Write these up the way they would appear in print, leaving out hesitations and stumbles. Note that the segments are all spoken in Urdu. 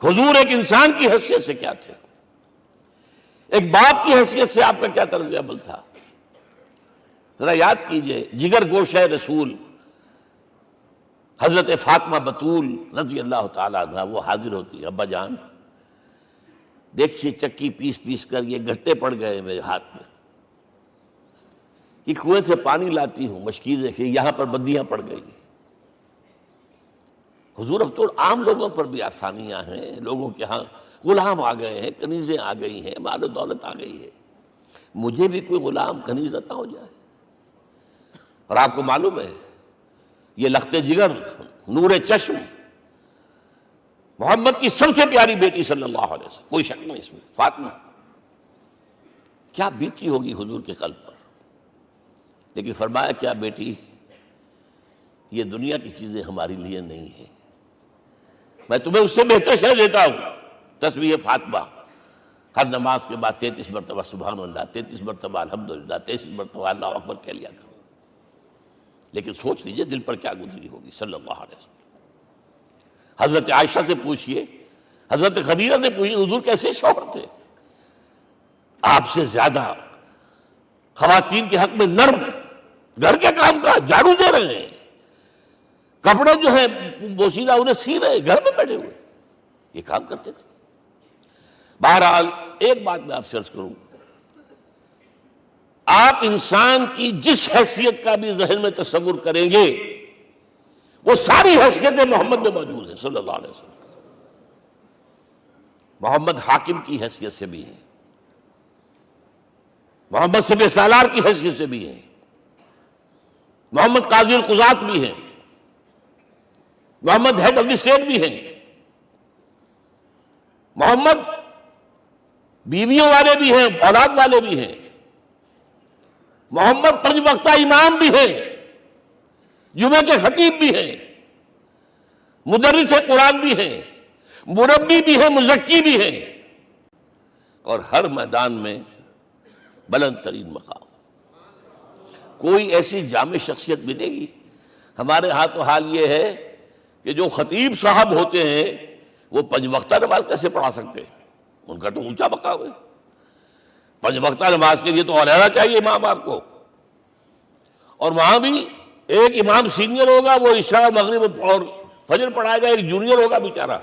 حضور ایک انسان کی حیثیت سے کیا تھے، ایک باپ کی حیثیت سے آپ کا کیا طرز عمل تھا؟ ذرا یاد کیجئے، جگر گوشہ رسول حضرت فاطمہ بتول رضی اللہ تعالیٰ عنہ وہ حاضر ہوتی، ابا جان دیکھیے چکی پیس پیس کر یہ گھٹے پڑ گئے میرے ہاتھ میں، کہ کنویں سے پانی لاتی ہوں مشکیزیں کہ یہاں پر بندیاں پڑ گئی۔ حضور اب تو عام لوگوں پر بھی آسانیاں ہیں، لوگوں کے ہاں غلام آ گئے ہیں، کنیزیں آ گئی ہیں، مال و دولت آ گئی ہے، مجھے بھی کوئی غلام کنیز عطا ہو جائے۔ اور آپ کو معلوم ہے یہ لخت جگر نور چشم محمد کی سب سے پیاری بیٹی صلی اللہ علیہ وسلم، کوئی شک نہیں اس میں، فاطمہ، کیا بیتی ہوگی حضور کے قلب پر۔ لیکن فرمایا کیا بیٹی، یہ دنیا کی چیزیں ہماری لیے نہیں ہیں، میں تمہیں اس سے بہتر شے دیتا ہوں۔ تسبیح فاطمہ ہر نماز کے بعد 33 مرتبہ سبحان اللہ، 33 مرتبہ الحمدللہ، 33 مرتبہ اللہ اکبر کہہ لیا کرو۔ لیکن سوچ لیجئے دل پر کیا گزری ہوگی صلی اللہ علیہ وسلم۔ حضرت عائشہ سے پوچھئے، حضرت خدیجہ سے پوچھئے حضور کیسے شوہر تھے، آپ سے زیادہ خواتین کے حق میں نرم، گھر کے کام کا جھاڑو دے رہے ہیں، کپڑے جو ہیں بوسیدہ انہیں سی رہے، گھر میں بیٹھے ہوئے یہ کام کرتے تھے۔ بہرحال ایک بات میں آپ سے عرض کروں، آپ انسان کی جس حیثیت کا بھی ذہن میں تصور کریں گے وہ ساری حیثیتیں محمد میں موجود ہیں صلی اللہ علیہ وسلم۔ محمد حاکم کی حیثیت سے بھی ہیں، محمد سپہ سالار کی حیثیت سے بھی ہیں، محمد قاضی القضات بھی ہیں، محمد ہیڈ آف دی اسٹیٹ بھی ہیں، محمد بیویوں والے بھی ہیں، اولاد والے بھی ہیں، محمد 5 وقتہ امام بھی ہیں، جمعہ کے خطیب بھی ہیں، مدرس قرآن بھی ہیں، مربی بھی ہیں، مزکی بھی ہیں، اور ہر میدان میں بلند ترین مقام۔ کوئی ایسی جامع شخصیت ملے گی؟ ہمارے ہاں تو حال یہ ہے کہ جو خطیب صاحب ہوتے ہیں وہ 5 وقتہ نماز کیسے پڑھا سکتے ہیں؟ ان کا تو اونچا مقام ہے، 5 وقتہ نماز کے لیے تو علیحدہ چاہیے امام آپ کو، اور وہاں بھی ایک امام سینئر ہوگا وہ عشاء مغرب اور فجر پڑھائے گا، ایک جونیئر ہوگا بیچارہ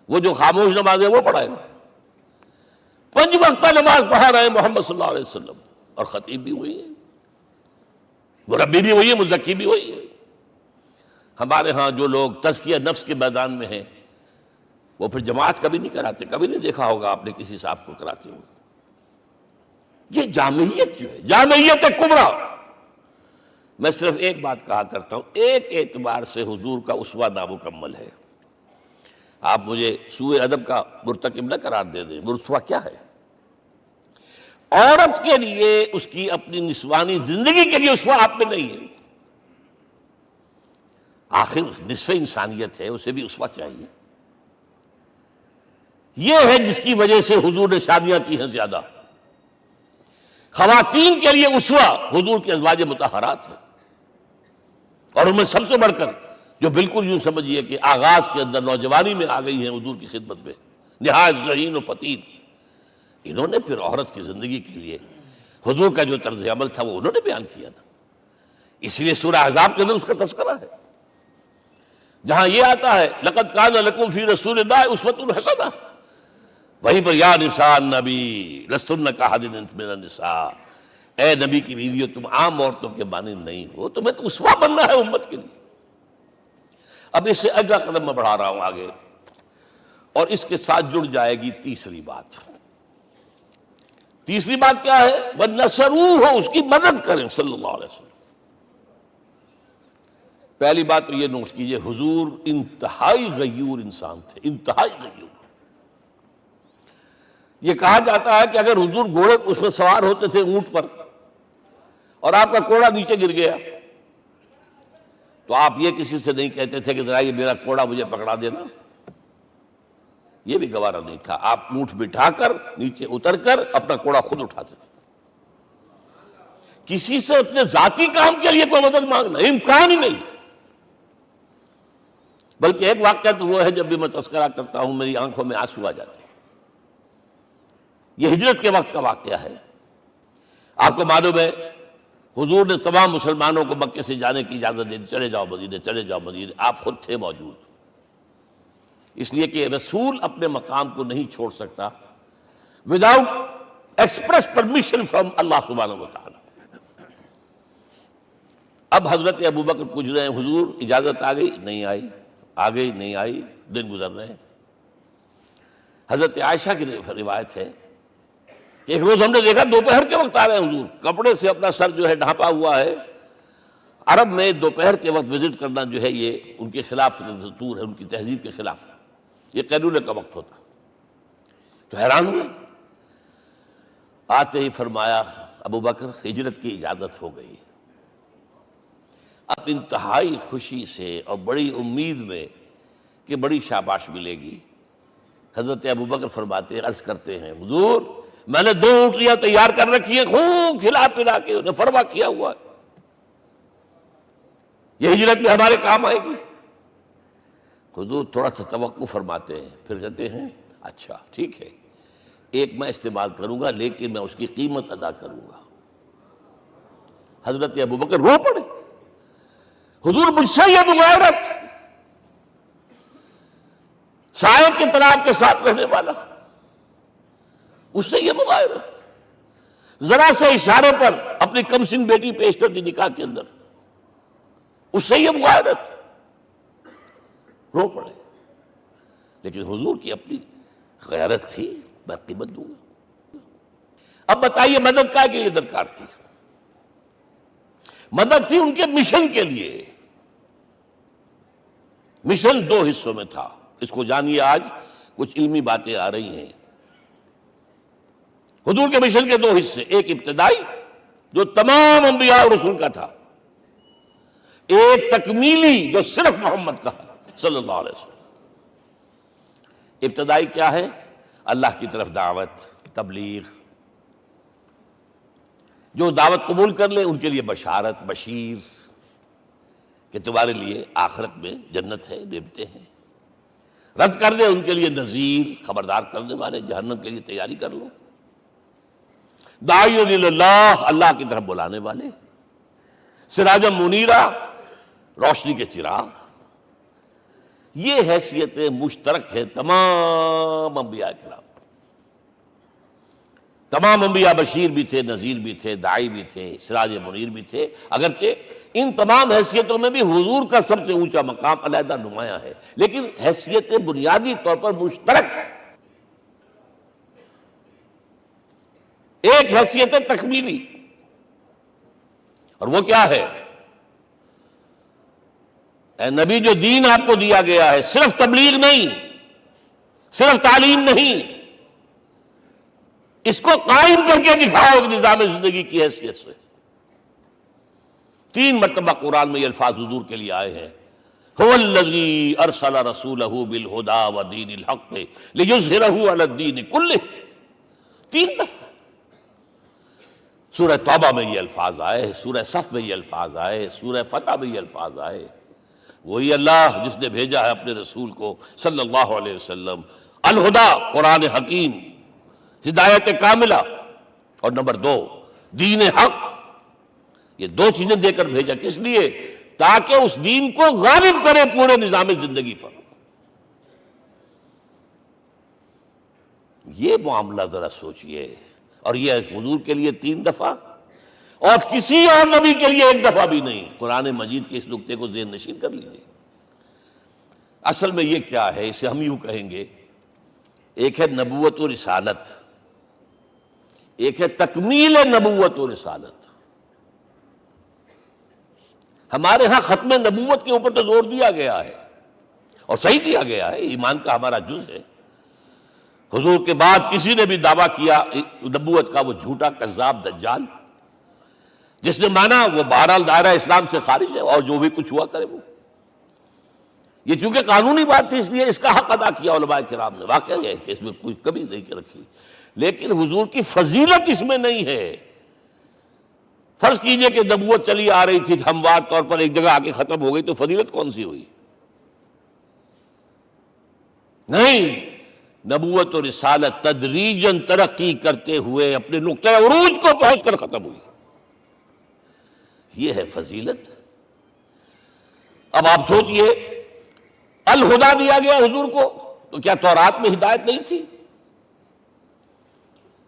وہ جو خاموش نماز ہے وہ پڑھائے گا۔ 5 وقتہ نماز پڑھا رہے ہیں محمد صلی اللہ علیہ وسلم، اور خطیب بھی وہی ہے، مربی بھی وہی ہے، مزکی بھی وہی ہے۔ ہمارے ہاں جو لوگ تزکیہ نفس کے میدان میں ہیں وہ پھر جماعت کبھی نہیں کراتے، کبھی نہیں دیکھا ہوگا آپ نے کسی صاحب کو کراتے ہوئے۔ یہ جامعیت کیوں ہے؟ جامعیت کبریٰ۔ میں صرف ایک بات کہا کرتا ہوں، ایک اعتبار سے حضور کا اسوہ نامکمل ہے۔ آپ مجھے سوء ادب کا مرتکب نہ قرار دے دیں، اسوہ کیا ہے؟ عورت کے لیے اس کی اپنی نسوانی زندگی کے لیے اسوہ آپ میں نہیں ہے، آخر نصف انسانیت ہے، اسے بھی اسوہ چاہیے۔ یہ ہے جس کی وجہ سے حضور نے شادیاں کی ہیں زیادہ۔ خواتین کے لیے اسوہ حضور کے ازواج مطہرات ہیں، اور ان میں سب سے بڑھ کر جو بالکل یوں سمجھیے کہ آغاز کے اندر نوجوانی میں آ گئی ہیں حضور کی خدمت میں، نہایت ذہین و فطین، انہوں نے پھر عورت کی زندگی کے لیے حضور کا جو طرز عمل تھا وہ انہوں نے بیان کیا نا۔ اس لیے سورہ احزاب کے اندر اس کا تذکرہ ہے، جہاں یہ آتا ہے لقد کان لکم فی رسول اللہ اسوۃ حسنہ، وہیں پر یا نساء النبی لستن کاحد من النساء، اے نبی کی بیویوں تم عام عورتوں کے مانند نہیں ہو، تمہیں تو اسوہ بننا ہے امت کے لیے۔ اب اس سے اگلا قدم میں بڑھا رہا ہوں آگے، اور اس کے ساتھ جڑ جائے گی تیسری بات۔ تیسری بات کیا ہے؟ وَنَصَرُوهُ، اس کی مدد کریں صلی اللہ علیہ وسلم۔ پہلی بات تو یہ نوٹ کیجئے، حضور انتہائی غیور انسان تھے، انتہائی غیور۔ یہ کہا جاتا ہے کہ اگر حضور گھوڑے اس میں سوار ہوتے تھے اونٹ پر اور آپ کا کوڑا نیچے گر گیا تو آپ یہ کسی سے نہیں کہتے تھے کہ ذرا یہ میرا کوڑا مجھے پکڑا دینا، یہ بھی گوارا نہیں تھا، آپ اونٹ بٹھا کر نیچے اتر کر اپنا کوڑا خود اٹھاتے تھے۔ کسی سے اپنے ذاتی کام کے لیے کوئی مدد مانگنا امکان ہی نہیں۔ بلکہ ایک واقعہ تو وہ ہے جب بھی میں تذکرہ کرتا ہوں میری آنکھوں میں آنسو آ جاتے ہیں. یہ ہجرت کے وقت کا واقعہ ہے. آپ کو معلوم ہے حضور نے تمام مسلمانوں کو مکے سے جانے کی اجازت دے دی، چلے جاؤ مدینے، چلے جاؤ مدینے. آپ خود تھے موجود، اس لیے کہ رسول اپنے مقام کو نہیں چھوڑ سکتا وداؤٹ ایکسپریس پرمیشن فرام اللہ سبحانہ و تعالی. اب حضرت ابوبکر پوچھ رہے ہیں حضور اجازت آ گئی؟ نہیں آئی. آ گئی؟ نہیں آئی. دن گزر رہے ہیں. حضرت عائشہ کی روایت ہے کہ ایک روز ہم نے دیکھا دوپہر کے وقت آ رہے ہیں حضور، کپڑے سے اپنا سر جو ہے ڈھانپا ہوا ہے. عرب میں دوپہر کے وقت وزٹ کرنا جو ہے یہ ان کے خلاف دستور ہے، ان کی تہذیب کے خلاف. یہ قیلولے کا وقت ہوتا. تو حیران ہوئے. آتے ہی فرمایا ابوبکر ہجرت کی اجازت ہو گئی. اب انتہائی خوشی سے اور بڑی امید میں کہ بڑی شاباش ملے گی، حضرت ابوبکر فرماتے عرض کرتے ہیں حضور میں نے 2 اونٹیاں تیار کر رکھی ہیں، خوب کھلا پلا کے انہیں فرما کیا ہوا ہے، یہ ہجرت میں ہمارے کام آئے گی. حضور تھوڑا سا توقع فرماتے ہیں، پھر کہتے ہیں اچھا ٹھیک ہے، ایک میں استعمال کروں گا لیکن میں اس کی قیمت ادا کروں گا. حضرت ابوبکر رو پڑے. حضور مجھ سے یہ مغایرت، سائے کے تناب کے ساتھ رہنے والا، اس سے یہ مغایرت، ذرا سے اشارے پر اپنی کم سن بیٹی پیش کر دی نکاح کے اندر، اس سے یہ مغایرت. رو پڑے. لیکن حضور کی اپنی غیرت تھی، میں قیمت دوں گا. اب بتائیے مدد کا کے لیے درکار تھی؟ مدد تھی ان کے مشن کے لیے. مشن 2 حصوں میں تھا. اس کو جانیے، آج کچھ علمی باتیں آ رہی ہیں. حضور کے مشن کے 2 حصے، ایک ابتدائی جو تمام انبیاء اور رسول کا تھا، ایک تکمیلی جو صرف محمد کا صلی اللہ علیہ وسلم. ابتدائی کیا ہے؟ اللہ کی طرف دعوت، تبلیغ. جو دعوت قبول کر لیں ان کے لیے بشارت، بشیر کہ تمہارے لیے آخرت میں جنت ہے، نعمتیں ہیں. رد کر دیں ان کے لیے نذیر، خبردار کرنے والے، جہنم کے لیے تیاری کر لو. داعی اللہ، اللہ کی طرف بلانے والے، سراجا منیرا، روشنی کے چراغ. یہ حیثیتیں مشترک ہے تمام انبیاء کرام. تمام انبیاء بشیر بھی تھے، نذیر بھی تھے، داعی بھی تھے، سراج منیر بھی تھے. اگرچہ ان تمام حیثیتوں میں بھی حضور کا سب سے اونچا مقام علیحدہ نمایاں ہے، لیکن حیثیتیں بنیادی طور پر مشترک. ایک حیثیت تکمیلی، اور وہ کیا ہے؟ اے نبی جو دین آپ کو دیا گیا ہے صرف تبلیغ نہیں، صرف تعلیم نہیں، اس کو قائم کر کے دکھاؤ نظام زندگی کی حیثیت سے. 3 مرتبہ قرآن میں یہ الفاظ حضور کے لیے آئے ہیں، هو الذی ارسل رسولہ بالہدی ودین الحق لیظہرہ علی الدین کلہ. 3 دفعہ سورہ توبہ میں یہ الفاظ آئے، سورہ صف میں یہ الفاظ آئے، سورہ فتح میں یہ الفاظ آئے. وہی اللہ جس نے بھیجا ہے اپنے رسول کو صلی اللہ علیہ وسلم، الہدا قرآن حکیم، ہدایت کاملہ، اور نمبر 2 دین حق. یہ 2 چیزیں دے کر بھیجا. کس لیے؟ تاکہ اس دین کو غالب کرے پورے نظام زندگی پر. یہ معاملہ ذرا سوچئے. اور یہ حضور کے لیے 3 دفعہ، اور کسی اور نبی کے لیے 1 دفعہ بھی نہیں. قرآن مجید کے اس نقطے کو ذہن نشین کر لیجیے. اصل میں یہ کیا ہے؟ اسے ہم یوں کہیں گے، ایک ہے نبوت و رسالت، ایک ہے تکمیل نبوت و رسالت. ہمارے ہاں ختم نبوت کے اوپر تو زور دیا گیا ہے، اور صحیح دیا گیا ہے، ایمان کا ہمارا جز ہے. حضور کے بعد کسی نے بھی دعویٰ کیا نبوت کا، وہ جھوٹا کذاب دجال. جس نے مانا وہ بہرحال دائرہ اسلام سے خارج ہے، اور جو بھی کچھ ہوا کرے وہ. یہ چونکہ قانونی بات تھی اس لیے اس کا حق ادا کیا علماء کرام نے. واقعہ یہ ہے کہ اس میں کوئی کمی نہیں رکھی، لیکن حضور کی فضیلت اس میں نہیں ہے. فرض کیجئے کہ نبوت چلی آ رہی تھی ہموار طور پر، ایک جگہ آ کے ختم ہو گئی، تو فضیلت کون سی ہوئی؟ نہیں، نبوت و رسالت تدریجاً ترقی کرتے ہوئے اپنے نقطۂ عروج کو پہنچ کر ختم ہوئی. یہ ہے فضیلت. اب آپ سوچئے الہدا دیا گیا حضور کو، تو کیا تورات میں ہدایت نہیں تھی؟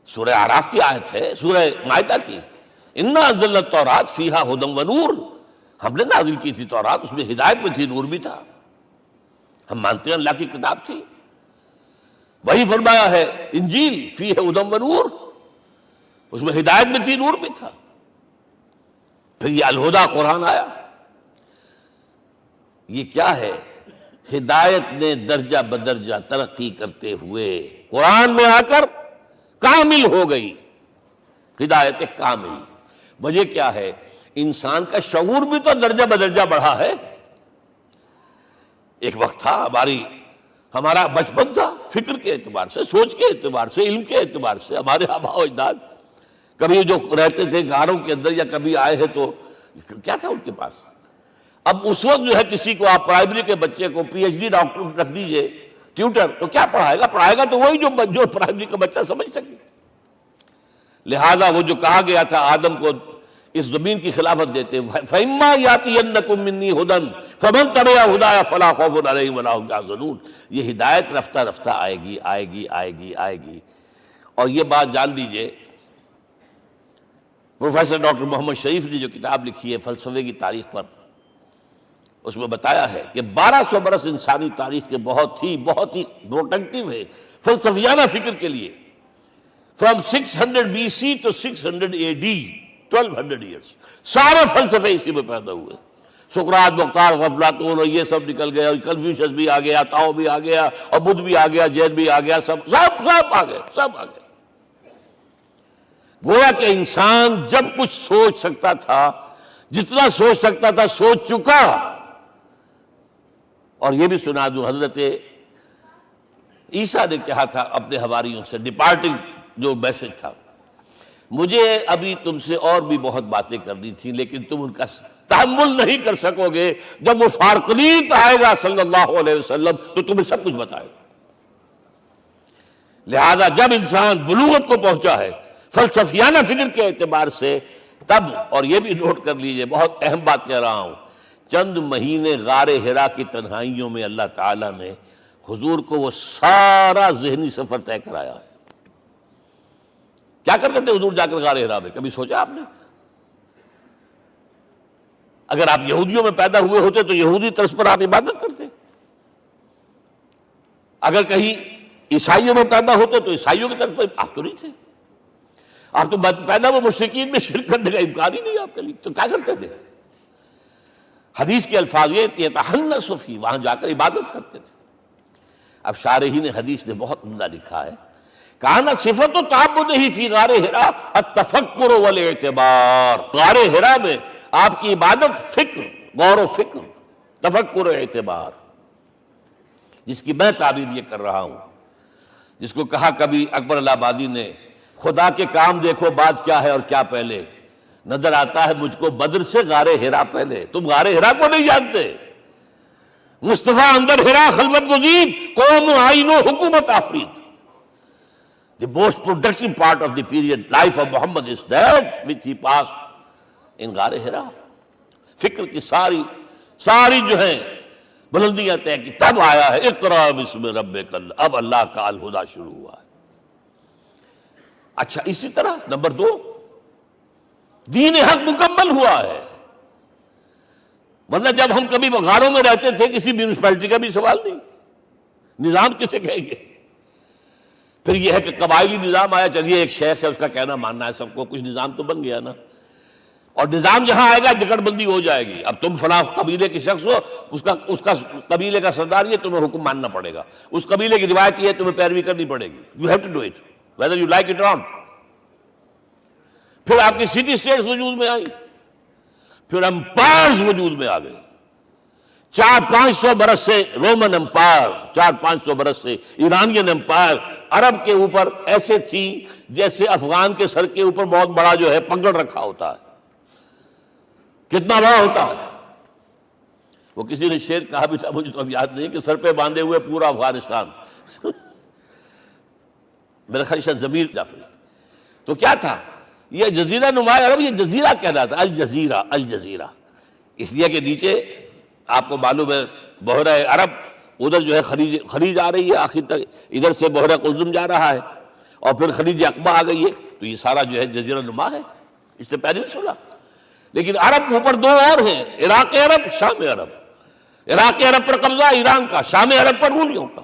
سورہ اعراف کی آیت ہے، سورہ مائدہ کی، انا انزلنا التوراۃ فیہا ھدی و نور. ہم نے نازل کی تھی تورات، اس میں ہدایت بھی تھی، نور بھی تھا. ہم مانتے ہیں اللہ کی کتاب تھی. وہی فرمایا ہے انجیل فیہا ھدی و نور، اس میں ہدایت بھی تھی، نور بھی تھا. پھر یہ الہدا قرآن آیا. یہ کیا ہے؟ ہدایت نے درجہ بدرجہ ترقی کرتے ہوئے قرآن میں آ کر کامل ہو گئی. ہدایت کامل. وجہ کیا ہے؟ انسان کا شعور بھی تو درجہ بدرجہ بڑھا ہے. ایک وقت تھا ہمارا بچپن تھا، فکر کے اعتبار سے، سوچ کے اعتبار سے، علم کے اعتبار سے. ہمارے آباء و اجداد کبھی جو رہتے تھے غاروں کے اندر یا کبھی آئے ہیں تو کیا تھا ان کے پاس؟ اب اس وقت جو ہے کسی کو آپ پرائمری کے بچے کو پی ایچ ڈی ڈاکٹر رکھ دیجئے ٹیوٹر، تو کیا پڑھائے گا تو وہی جو پرائمری کا بچہ سمجھ سکے. لہذا وہ جو کہا گیا تھا آدم کو اس زمین کی خلافت دیتے، فَإِمَّا يَأْتِيَنَّكُم مِّنِّي هُدًى فَمَن تَبِعَ هُدَايَ فَلَا خَوْفٌ عَلَيْهِمْ وَلَا هُمْ يَحْزَنُونَ. یہ ہدایت رفتہ رفتہ آئے گی آئے گی آئے گی آئے گی. اور یہ بات جان لیجئے، پروفیسر ڈاکٹر محمد شریف نے جو کتاب لکھی ہے فلسفے کی تاریخ پر، اس میں بتایا ہے کہ 1200 برس انسانی تاریخ کے بہت ہی پروڈکٹیو ہے فلسفیانہ فکر کے لیے. From 600 BC to 600 AD 1200 years سارے فلسفے اسی میں پیدا ہوئے. سقراط، مختار، افلاطون اور یہ سب نکل گئے، اور کنفیوشس بھی آ گیا، تاؤ بھی آ گیا، اور بدھ بھی آ گیا، جین بھی آ گیا، سب آ گئے. گویا کہ انسان جب کچھ سوچ سکتا تھا، جتنا سوچ سکتا تھا سوچ چکا. اور یہ بھی سنا دوں، حضرت عیسیٰ نے کہا تھا اپنے حواریوں سے، ڈپارٹنگ جو میسج تھا، مجھے ابھی تم سے اور بھی بہت باتیں کرنی تھی، لیکن تم ان کا تحمل نہیں کر سکو گے. جب وہ فارقلیت آئے گا صلی اللہ علیہ وسلم تو تمہیں سب کچھ بتائے گا. لہذا جب انسان بلوغت کو پہنچا ہے فلسفیانہ فکر کے اعتبار سے، تب، اور یہ بھی نوٹ کر لیجئے، بہت اہم بات کہہ رہا ہوں، چند مہینے غار حرا کی تنہائیوں میں اللہ تعالیٰ نے حضور کو وہ سارا ذہنی سفر طے کرایا ہے. کیا کرتے تھے حضور جا کر غار حرا میں؟ کبھی سوچا آپ نے؟ اگر آپ یہودیوں میں پیدا ہوئے ہوتے تو یہودی طرز پر آپ عبادت کرتے. اگر کہیں عیسائیوں میں پیدا ہوتے تو عیسائیوں کی طرف پر آپ تو نہیں تھے. آپ تو پیدا وہ مشرکین میں شرک کرنے کا امکان ہی نہیں آپ کے لیے. تو کیا کرتے تھے؟ حدیث کے الفاظ یہ تحنس فی، وہاں جا کر عبادت کرتے تھے. اب شارحین حدیث نے بہت عمدہ لکھا ہے، کانا صفت و تعبد ہی فی غار حرا التفکر والاعتبار. غار حرا میں آپ کی عبادت فکر، غور و فکر، تفکر و اعتبار، جس کی میں تعبیر یہ کر رہا ہوں، جس کو کہا کبھی اکبر الہ آبادی نے، خدا کے کام دیکھو بعد کیا ہے اور کیا پہلے. نظر آتا ہے مجھ کو بدر سے غار حرا پہلے. تم غار حرا کو نہیں جانتے. مصطفیٰ اندر حرا خلوت گزید، قوم آئین و حکومت آفرید. The most productive part of the period life of Muhammad is that which he passed in غار حرا. فکر کی ساری جو ہیں بلندیاں طے کی، تب آیا ہے اقرا بسم ربک. اب اللہ کا الہدا شروع ہوا ہے. اچھا، اسی طرح نمبر 2، دین حق مکمل ہوا ہے. ورنہ جب ہم کبھی غاروں میں رہتے تھے کسی میونسپلٹی کا بھی سوال نہیں، نظام کسے کہیں گے؟ پھر یہ ہے کہ قبائلی نظام آیا، چلیے ایک شیخ ہے اس کا کہنا ماننا ہے سب کو، کچھ نظام تو بن گیا نا. اور نظام جہاں آئے گا جکڑ بندی ہو جائے گی. اب تم فلاں قبیلے کے شخص ہو، اس کا قبیلے کا سردار یہ، تمہیں حکم ماننا پڑے گا. اس قبیلے کی روایت یہ ہے، تمہیں پیروی کرنی پڑے گی. You have to do it whether you like it or not. پھر آپ کی سٹی اسٹیٹس وجود میں آئی، پھر امپائرز وجود میں آ گئے. 400-500 برس سے رومن امپائر، 400-500 برس سے ایرانین امپائر عرب کے اوپر ایسے تھی جیسے افغان کے سر کے اوپر بہت بڑا جو ہے پگڑ رکھا ہوتا ہے. کتنا بڑا ہوتا ہے. وہ کسی نے شعر کہا بھی تھا، مجھے تو اب یاد نہیں، کہ سر پہ باندھے ہوئے پورا افغانستان. میرا خیال سے ضمیر جعفری. تو کیا تھا یہ جزیرہ نما عرب، یہ جزیرہ کہلاتا الجزیرہ. الجزیرہ اس لیے کہ نیچے آپ کو معلوم ہے بحیرہ عرب، ادھر جو ہے خلیج آ رہی ہے آخر تک، ادھر سے بحیرہ قلزم جا رہا ہے، اور پھر خلیج عقبہ آ گئی ہے. تو یہ سارا جو ہے جزیرہ نما ہے، اس سے پہلے سنا. لیکن عرب اوپر دو اور ہیں، عراق عرب، شام عرب. عراق عرب پر قبضہ ایران کا، شام عرب پر رومیوں کا.